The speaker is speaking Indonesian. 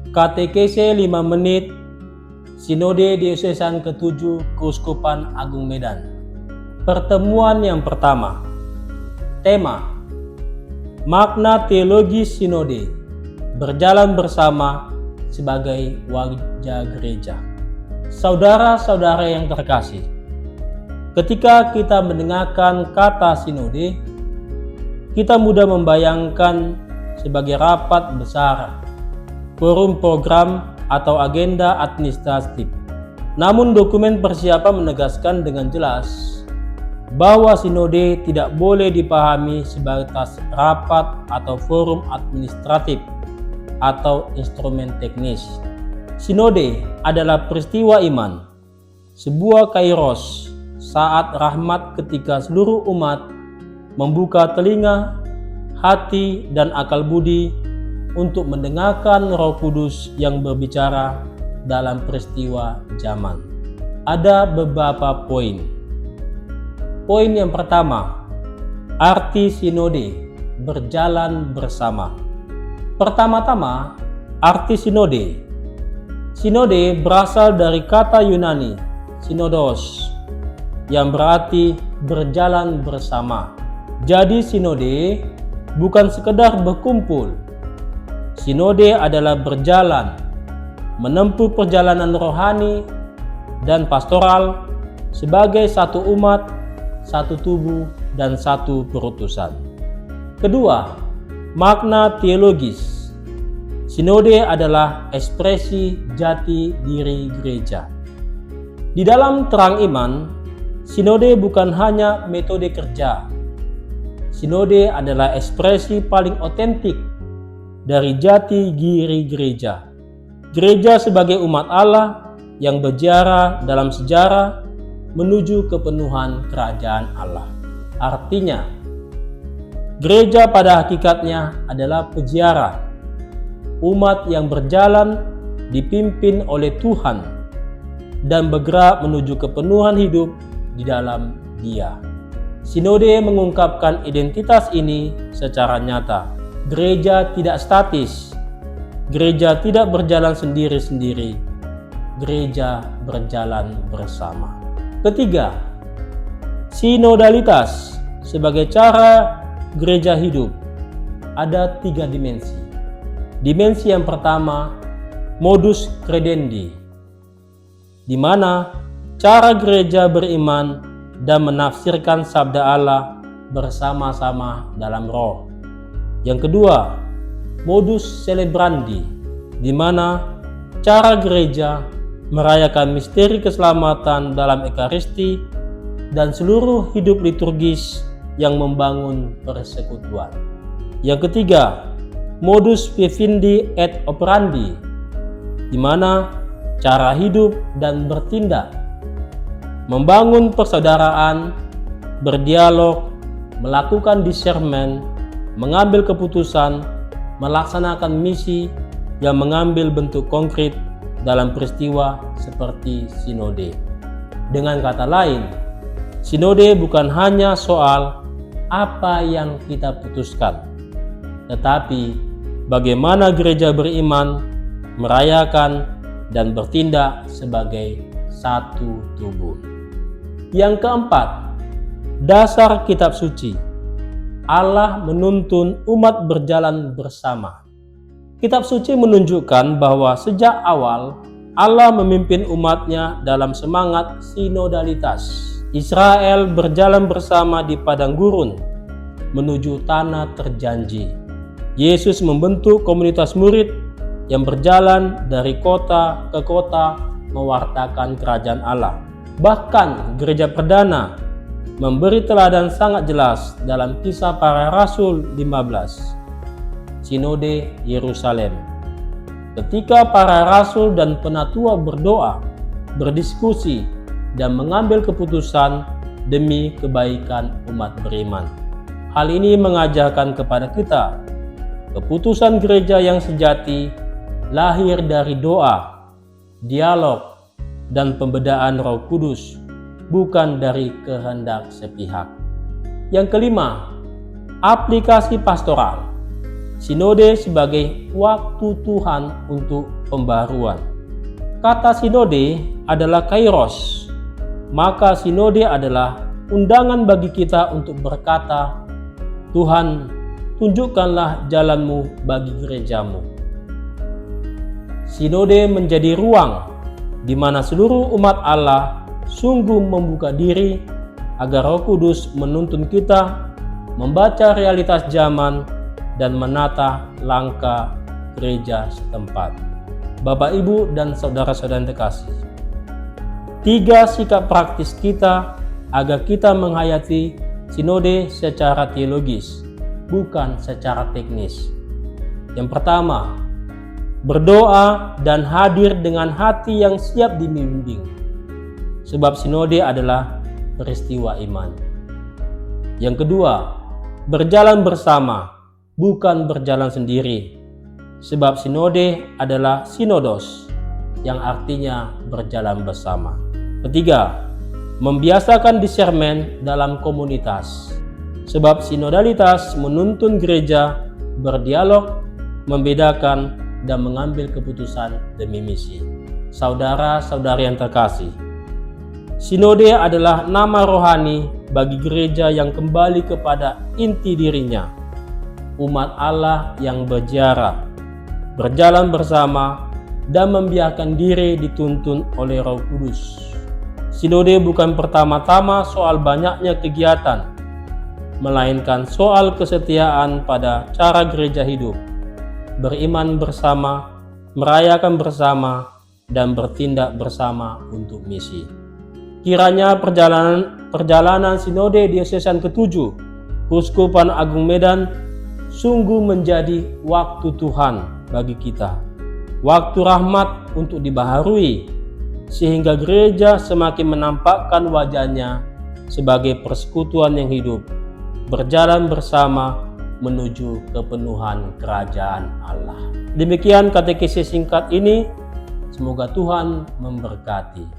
KTKC 5 menit Sinode Diosesan ke-7 Keuskupan Agung Medan. Pertemuan yang pertama. Tema: makna teologi sinode, berjalan bersama sebagai wajah gereja. Saudara-saudara yang terkasih, ketika kita mendengarkan kata sinode, kita mudah membayangkan sebagai rapat besar, forum program atau agenda administratif. Namun dokumen persiapan menegaskan dengan jelas bahwa sinode tidak boleh dipahami sebatas rapat atau forum administratif atau instrumen teknis. Sinode adalah peristiwa iman, sebuah kairos, saat rahmat ketika seluruh umat membuka telinga, hati, dan akal budi untuk mendengarkan Roh Kudus yang berbicara dalam peristiwa zaman. Ada beberapa poin. Poin yang pertama, arti sinode, berjalan bersama. Pertama-tama, arti sinode. Sinode berasal dari kata Yunani, sinodos, yang berarti berjalan bersama. Jadi sinode bukan sekedar berkumpul. Sinode adalah berjalan, menempuh perjalanan rohani dan pastoral sebagai satu umat, satu tubuh, dan satu perutusan. Kedua, makna teologis. Sinode adalah ekspresi jati diri gereja. Di dalam terang iman, sinode bukan hanya metode kerja. Sinode adalah ekspresi paling otentik dari jati diri gereja. Gereja sebagai umat Allah yang berziarah dalam sejarah menuju kepenuhan kerajaan Allah. Artinya, gereja pada hakikatnya adalah peziarah, umat yang berjalan dipimpin oleh Tuhan dan bergerak menuju kepenuhan hidup di dalam Dia. Sinode mengungkapkan identitas ini secara nyata. Gereja tidak statis. Gereja tidak berjalan sendiri-sendiri. Gereja berjalan bersama. Ketiga, sinodalitas sebagai cara gereja hidup. Ada 3 dimensi. Dimensi yang pertama, modus credendi, di mana cara gereja beriman dan menafsirkan sabda Allah bersama-sama dalam roh. Yang kedua, modus celebrandi, di mana cara gereja merayakan misteri keselamatan dalam Ekaristi dan seluruh hidup liturgis yang membangun persekutuan. Yang ketiga, modus vivendi et operandi, di mana cara hidup dan bertindak, membangun persaudaraan, berdialog, melakukan discernment, mengambil keputusan, melaksanakan misi yang mengambil bentuk konkret dalam peristiwa seperti sinode. Dengan kata lain, sinode bukan hanya soal apa yang kita putuskan, tetapi bagaimana gereja beriman, merayakan, dan bertindak sebagai satu tubuh. Yang keempat, dasar kitab suci. Allah menuntun umat berjalan bersama. Kitab suci menunjukkan bahwa sejak awal Allah memimpin umatnya dalam semangat sinodalitas. Israel berjalan bersama di padang gurun menuju tanah terjanji. Yesus membentuk komunitas murid yang berjalan dari kota ke kota mewartakan kerajaan Allah. Bahkan gereja perdana memberi teladan sangat jelas dalam Kisah Para Rasul 15, Sinode Yerusalem. Ketika para rasul dan penatua berdoa, berdiskusi, dan mengambil keputusan demi kebaikan umat beriman. Hal ini mengajarkan kepada kita, keputusan gereja yang sejati lahir dari doa, dialog, dan pembedaan Roh Kudus, bukan dari kehendak sepihak. Yang kelima, aplikasi pastoral. Sinode sebagai waktu Tuhan untuk pembaharuan. Kata sinode adalah kairos, maka sinode adalah undangan bagi kita untuk berkata, Tuhan, tunjukkanlah jalanmu bagi gerejamu. Sinode menjadi ruang di mana seluruh umat Allah sungguh membuka diri agar Roh Kudus menuntun kita membaca realitas zaman dan menata langkah gereja setempat. Bapak, Ibu, dan saudara-saudara yang terkasih, 3 sikap praktis kita agar kita menghayati sinode secara teologis, bukan secara teknis. Yang pertama, berdoa dan hadir dengan hati yang siap dibimbing, sebab sinode adalah peristiwa iman. Yang kedua, berjalan bersama, bukan berjalan sendiri, sebab sinode adalah sinodos, yang artinya berjalan bersama. Ketiga, membiasakan discernment dalam komunitas, sebab sinodalitas menuntun gereja berdialog, membedakan, dan mengambil keputusan demi misi. Saudara-saudari yang terkasih, sinode adalah nama rohani bagi gereja yang kembali kepada inti dirinya, umat Allah yang berjarak, berjalan bersama, dan membiarkan diri dituntun oleh Roh Kudus. Sinode bukan pertama-tama soal banyaknya kegiatan, melainkan soal kesetiaan pada cara gereja hidup, beriman bersama, merayakan bersama, dan bertindak bersama untuk misi. Kiranya perjalanan sinode diosesan ke-7 Keuskupan Agung Medan sungguh menjadi waktu Tuhan bagi kita, waktu rahmat untuk dibaharui, sehingga gereja semakin menampakkan wajahnya sebagai persekutuan yang hidup, berjalan bersama menuju kepenuhan kerajaan Allah. Demikian katekismus singkat ini, semoga Tuhan memberkati.